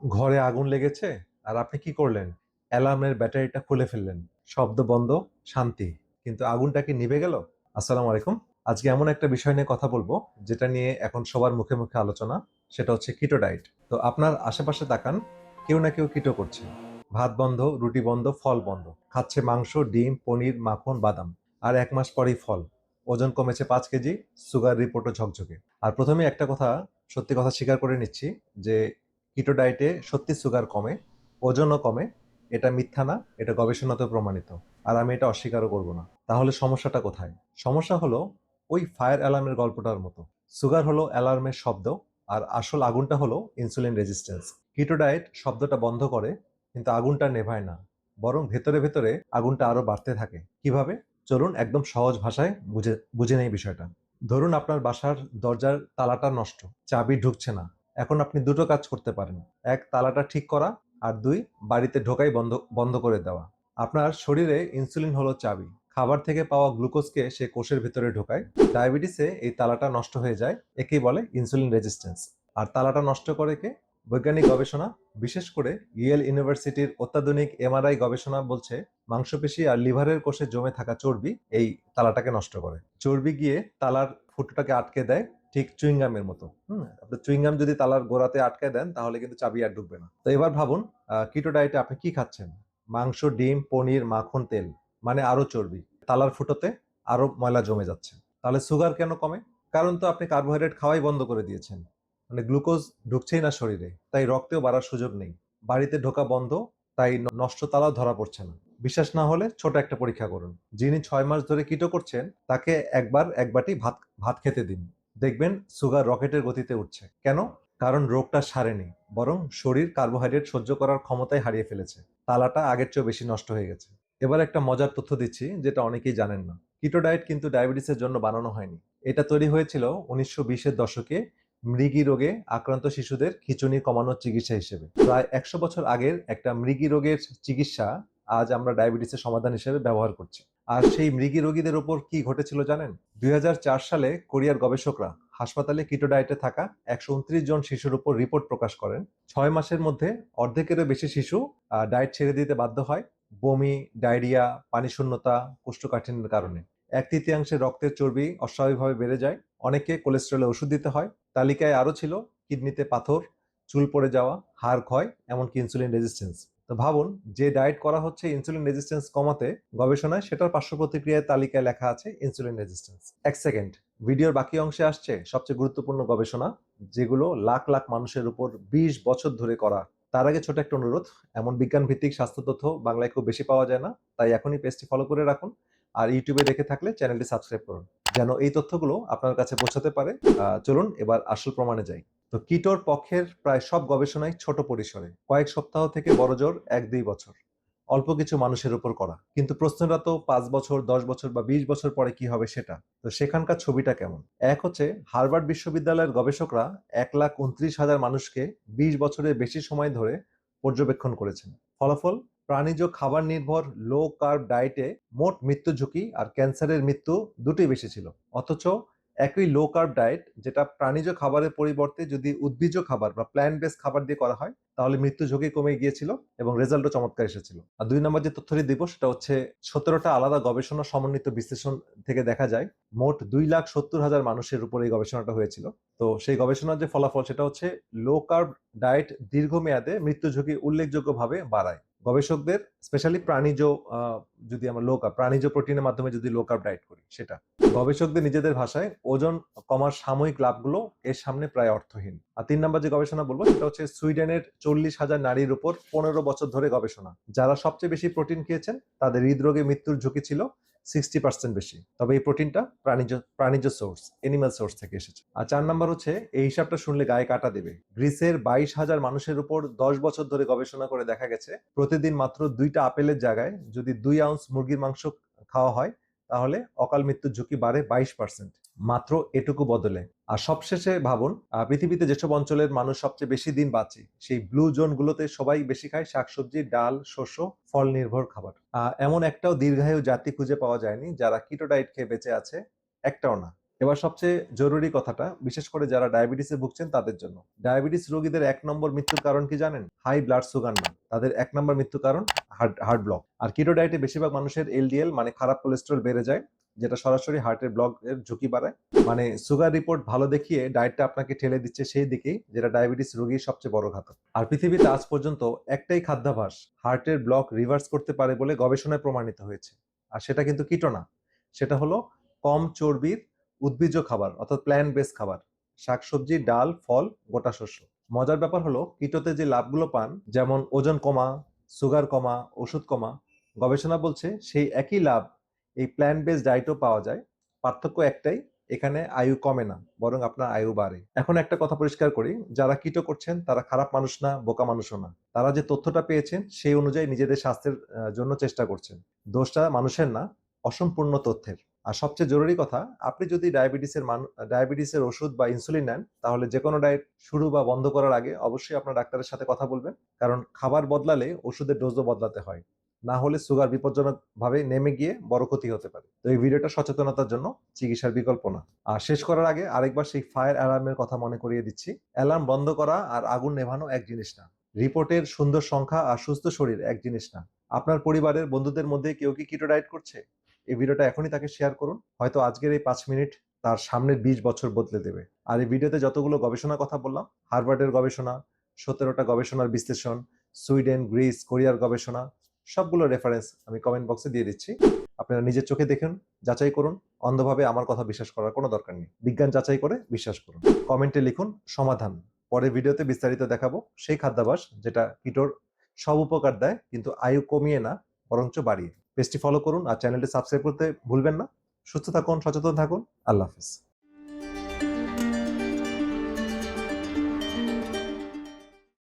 ঘরে আগুন লেগেছে আর আপনি কি করলেন? অ্যালার্মের ব্যাটারিটা খুলে ফেললেন। শব্দ বন্ধ, শান্তি। কিন্তু আগুনটা কি নিভে গেল? আসসালামু আলাইকুম। আজকে এমন একটা বিষয় নিয়ে কথা বলবো যেটা নিয়ে এখন সবার মুখে মুখে আলোচনা। সেটা হচ্ছে কিটো ডায়েট। তো আপনার আশেপাশে তাকান, কেউ না কেউ কিটো করছে। ভাত বন্ধ, রুটি বন্ধ, ফল বন্ধ। খাচ্ছে মাংস, ডিম, পনির, মাখন, বাদাম। আর 1 মাস পরেই ফল। ওজন কমেছে 5 কেজি, সুগার রিপোর্টও ঝকঝকে। আর প্রথমে একটা কথা, সত্যি কথা স্বীকার করে নিচ্ছি যে কিটো ডায়েটে সত্যি সুগার কমে, ওজনও কমে। এটা মিথ্যা না, এটা গবেষণাতে প্রমাণিত। আর আমি এটা অস্বীকারও করব না। তাহলে সমস্যাটা কোথায়? সমস্যা হলো ওই ফায়ার অ্যালার্মের গল্পটার মতো। সুগার হলো অ্যালার্মের শব্দ, আর আসল আগুনটা হলো ইনসুলিন রেজিস্ট্যান্স। কিটো ডায়েট শব্দটা বন্ধ করে, কিন্তু আগুনটা নেভায় না। বরং ভেতরে ভেতরে আগুনটা আরো বাড়তে থাকে। কিভাবে? চলুন একদম সহজ ভাষায় বুঝে বুঝে নেই বিষয়টা। ধরুন আপনার বাসার দরজার তালাটা নষ্ট, চাবি ঢুকছে না। এখন আপনি দুটো কাজ করতে পারেন। এক, তালাটা ঠিক করা। আর দুই, বাড়িতে ঢোকাই বন্ধ বন্ধ করে দেওয়া। আপনার শরীরে ইনসুলিন হলো চাবি। খাবার থেকে পাওয়া গ্লুকোজকে সে কোষের ভেতরে ঢোকায়। ডায়াবেটিসে এই তালাটা নষ্ট হয়ে যায়, একেই বলে ইনসুলিন রেজিস্ট্যান্স। আর তালাটা নষ্ট করে কে? বৈজ্ঞানিক গবেষণা, বিশেষ করে ইয়েল ইউনিভার্সিটির অত্যাধুনিক এমআরআই গবেষণা বলছে মাংসপেশি আর লিভারের কোষে জমে থাকা চর্বি এই তালাটাকে নষ্ট করে। চর্বি গিয়ে তালার ফুটোটাকে আটকে দেয়, ঠিক চুইংগামের মতো। আপনি চুইংগাম যদি তালার গোড়াতে আটকে দেন তাহলে কিন্তু চাবি আর ঢুকবে না। তো এবার ভাবুন, কিটো ডায়েটে আপনি কি খাচ্ছেন? মাংস, ডিম, পনির, মাখন, তেল। মানে আরো চর্বি। তালার ফুটোতে আরো ময়লা জমে যাচ্ছে। তাহলে সুগার কেন কমে? কারণ তো আপনি কার্বোহাইড্রেট খাওয়াই বন্ধ করে দিয়েছেন। মানে গ্লুকোজ ঢুকছেই না শরীরে, তাই রক্তেও বাড়ার সুযোগ নেই। বাড়িতে ঢোকা বন্ধ, তাই নষ্ট তালাও ধরা পড়ছে না। বিশ্বাস না হলে ছোট একটা পরীক্ষা করুন। যিনি 6 মাস ধরে কিটো করছেন তাকে একবার এক বাটি ভাত ভাত খেতে দিন। দেখবেন সুগার রকেটের গতিতে উঠছে। কেন? কারণ রোগটা সারেনি, বরং শরীর কার্বোহাইড্রেট সহ্য করার ক্ষমতাই হারিয়ে ফেলেছে। তালাটা আগের চেয়েও বেশি নষ্ট হয়ে গেছে। এবার একটা মজার তথ্য দিচ্ছি যেটা অনেকেই জানেন না। কিটো ডায়েট কিন্তু ডায়াবেটিসের জন্য বানানো হয়নি। এটা তৈরি হয়েছিল 1920-এর দশকে মৃগী রোগে আক্রান্ত শিশুদের খিঁচুনি কমানোর চিকিৎসা হিসেবে। প্রায় 100 বছর আগের একটা মৃগী রোগের চিকিৎসা আজ আমরা ডায়াবেটিসের সমাধান হিসেবে ব্যবহার করছি। আর সেই মৃগী রোগীদের উপর কি ঘটেছিল জানেন? 2004 সালে কোরিয়ার গবেষকরা হাসপাতালে কিটো ডায়েটে থাকা 129 জন শিশুর উপর রিপোর্ট প্রকাশ করেন। 6 মাসের মধ্যে অর্ধেকেরও বেশি শিশু ডায়েট ছেড়ে দিতে বাধ্য হয়। বমি, ডায়রিয়া, পানিশূন্যতা, কোষ্ঠকাঠিন্যের কারণে। 1/3 রক্তের চর্বি অস্বাভাবিকভাবে বেড়ে যায়। অনেকে কোলেস্টেরলের ওষুধ দিতে হয়। তালিকায় আরো ছিল কিডনিতে পাথর, চুল পড়ে যাওয়া, হাড় ক্ষয়, এমনকি ইনসুলিন রেজিস্ট্যান্স। তো ভাবুন, যে ডায়েট করা হচ্ছে ইনসুলিন রেজিস্ট্যান্স কমাতে, গবেষণায় সেটার পার্শ্ব প্রতিক্রিয়ার তালিকায় লেখা আছে ইনসুলিন রেজিস্ট্যান্স। এক সেকেন্ড, ভিডিওর বাকি অংশে আসছে সবচেয়ে গুরুত্বপূর্ণ গবেষণা, যেগুলো লাখ লাখ মানুষের উপর 20 বছর ধরে করা। তার আগে ছোট একটা অনুরোধ, এমন বিজ্ঞান ভিত্তিক স্বাস্থ্য তথ্য বাংলায় খুব বেশি পাওয়া যায় না, তাই এখনই পেজটি ফলো করে রাখুন। আর ইউটিউবে দেখে থাকলে চ্যানেলটি সাবস্ক্রাইব করুন, যেন এই তথ্যগুলো আপনার কাছে পৌঁছাতে পারে। চলুন এবার আসল প্রমাণে যাই। তো কিটোর পক্ষের প্রায় সব গবেষণাই ছোট পরিসরে, কয়েক সপ্তাহ থেকে বড়জোর 1-2 বছর, অল্প কিছু মানুষের উপর করা। কিন্তু প্রশ্নটা তো 5 বছর, 10 বছর বা 20 বছর পরে কি হবে সেটা। তো সেখানকার ছবিটা কেমন? এক হচ্ছে হার্ভার্ড বিশ্ববিদ্যালয়ের গবেষকরা 1,29,000 মানুষকে 20 বছরের বেশি সময় ধরে পর্যবেক্ষণ করেছেন। ফলাফল, প্রাণীজ খাবার নির্ভর লো কার্ব ডায়েটে মোট মৃত্যু ঝুঁকি আর ক্যান্সারের মৃত্যু দুটোই বেশি ছিল। অথচ একই লো কার্ব ডায়েট, যেটা প্রাণীজ খাবারের পরিবর্তে যদি উদ্ভিজ্জ খাবার বা প্ল্যান্ট বেস খাবার দিয়ে করা হয়, তাহলে মৃত্যু ঝুঁকি কমে গিয়েছিল এবং রেজাল্টও চমৎকার এসেছিল। আর 2 নম্বর যে তথ্যটি দিব সেটা হচ্ছে 17টা আলাদা গবেষণা সমন্বিত বিশ্লেষণ থেকে দেখা যায় মোট 2,70,000 মানুষের উপর এই গবেষণাটা হয়েছিল। তো সেই গবেষণার যে ফলাফল সেটা হচ্ছে লো কার্ব ডায়েট দীর্ঘমেয়াদে মৃত্যু ঝুঁকি উল্লেখযোগ্যভাবে বাড়ায়। গবেষকদের স্পেশালি প্রাণীজ, যদি আমরা প্রাণীজ প্রোটিনের মাধ্যমে যদি লো কার্ব ডায়েট করি সেটা, গবেষকদের নিজেদের ভাষায় ওজন কমার সাময়িক লাভগুলো এর সামনে প্রায় অর্থহীন। আর 3 নম্বর যে গবেষণা বলবো সেটা হচ্ছে সুইডেনের 40,000 নারীর উপর 15 বছর ধরে গবেষণা। যারা সবচেয়ে বেশি প্রোটিন খেয়েছেন তাদের হৃদরোগে মৃত্যুর ঝুঁকি ছিল 60% বেশি। তবে এই প্রোটিনটা প্রাণীজ সোর্স, এনিম্যাল সোর্স থেকে এসেছে। আর 4 নম্বর হচ্ছে, এই হিসাবটা শুনলে গায়ে কাটা দেবে, গ্রিসের 22,000 মানুষের উপর 10 বছর ধরে গবেষণা করে দেখা গেছে প্রতিদিন মাত্র 2টা আপেলের জায়গায় যদি 2 আউন্স মুরগির মাংস খাওয়া হয় তাহলে অকাল মৃত্যুর ঝুঁকি বাড়ে 22%, মাত্র এটুকু বদলে। আর সবশেষে ভাবুন, পৃথিবীতে যেসব অঞ্চলের মানুষ সবচেয়ে বেশি দিন বাঁচে সেই ব্লু জোন গুলোতে সবাই বেশি খায় শাকসবজি, ডাল, শস্য, ফল নির্ভর খাবার। এমন একটাও দীর্ঘায়ু জাতি খুঁজে পাওয়া যায়নি যারা কিটো ডায়েট খেয়ে বেঁচে আছে, একটাও না। এবার সবচেয়ে জরুরি কথাটা, বিশেষ করে যারা ডায়াবেটিসে ভুগছেন তাদের জন্য। ডায়াবেটিস রোগীদের ১ নম্বর মৃত্যুর কারণ কি জানেন? হাই ব্লাড সুগার না। তাদের ১ নম্বর মৃত্যুর কারণ হার্ট ব্লক। আর কিটো ডায়েটে বেশিরভাগ মানুষের এলডিএল মানে খারাপ কোলেস্টেরল বেড়ে যায়, যেটা সরাসরি হার্টের ব্লকের ঝুঁকি বাড়ায়। মানে সুগার রিপোর্ট ভালো দেখিয়ে ডায়েটটা আপনাকে ঠেলে দিচ্ছে সেই দিকেই, যেটা ডায়াবেটিস রোগীর সবচেয়ে বড় ঘাতক। আর পৃথিবীতে আজ পর্যন্ত একটাই খাদ্যাভ্যাস হার্টের ব্লক রিভার্স করতে পারে বলে গবেষণায় প্রমাণিত হয়েছে। আর সেটা কিন্তু কিটো না, সেটা হলো কম চর্বির উদ্ভিজ্জ খাবার, অর্থাৎ প্ল্যান্ট বেস খাবার, শাকসবজি, ডাল, ফল, গোটা শস্য। মজার ব্যাপার হলো কিটোতে যে লাভগুলো পান, যেমন ওজন কমা, সুগার কমা, ওষুধ কমা, গবেষণা বলছে সেই একই লাভ এই প্ল্যান্ট বেস ডায়েটও পাওয়া যায়। পার্থক্য একটাই, এখানে আয়ু কমে না, বরং আপনার আয়ু বাড়ে। এখন একটা কথা পরিষ্কার করি, যারা কিটো করছেন তারা খারাপ মানুষ না, বোকা মানুষও না। তারা যে তথ্যটা পেয়েছেন সেই অনুযায়ী নিজেদের স্বাস্থ্যের জন্য চেষ্টা করছেন। দোষটা মানুষের না, অসম্পূর্ণ তথ্যের। আর সবচেয়ে জরুরি কথা, আপনি যদি ডায়াবেটিসের ওষুধ বা ইনসুলিন নেন, তাহলে যে কোনো ডায়েট শুরু বা বন্ধ করার আগে অবশ্যই আপনার ডাক্তারের সাথে কথা বলবেন। কারণ খাবার বদলালে ওষুধের ডোজও বদলাতে হয়, না হলে সুগার বিপজ্জনক ভাবে নেমে গিয়ে বড় ক্ষতি হতে পারে। তো এই ভিডিওটা সচেতনতার জন্য, চিকিৎসার বিকল্প না। আর শেষ করার আগে আরেকবার সেই ফায়ার অ্যালার্মের কথা মনে করিয়ে দিচ্ছি। অ্যালার্ম বন্ধ করা আর আগুন নেভানো এক জিনিস না। রিপোর্টের সুন্দর সংখ্যা আর সুস্থ শরীর এক জিনিস না। আপনার পরিবারের বন্ধুদের মধ্যে কেউ কি কিটো ডায়েট করছে? এই ভিডিওটা এখনই তাকে শেয়ার করুন। হয়তো আজকের এই ৫ মিনিট তার সামনের ২০ বছর বদলে দেবে। আর এই ভিডিওতে যতগুলো গবেষণার কথা বললাম, হার্ভার্ডের গবেষণা, ১৭টা গবেষণার বিশ্লেষণ, সুইডেন, গ্রিস, কোরিয়ার গবেষণা, সবগুলো রেফারেন্স আমি কমেন্ট বক্সে দিয়ে দিচ্ছি। আপনারা নিজের চোখে দেখুন, যাচাই করুন। অন্ধভাবে আমার কথা বিশ্বাস করার কোনো দরকার নেই। বিজ্ঞান যাচাই করে বিশ্বাস করুন। কমেন্টে লিখুন সমাধান। পরের ভিডিওতে বিস্তারিত দেখাবো সেই খাদ্যাভ্যাস যেটা কিটোর সব উপকার দেয়, কিন্তু আয়ু কমিয়ে না, বরঞ্চ বাড়িয়ে। পেজটি ফলো করুন আর চ্যানেলটি সাবস্ক্রাইব করতে ভুলবেন না। সুস্থ থাকুন, সচেতন থাকুন। আল্লাহ হাফেজ।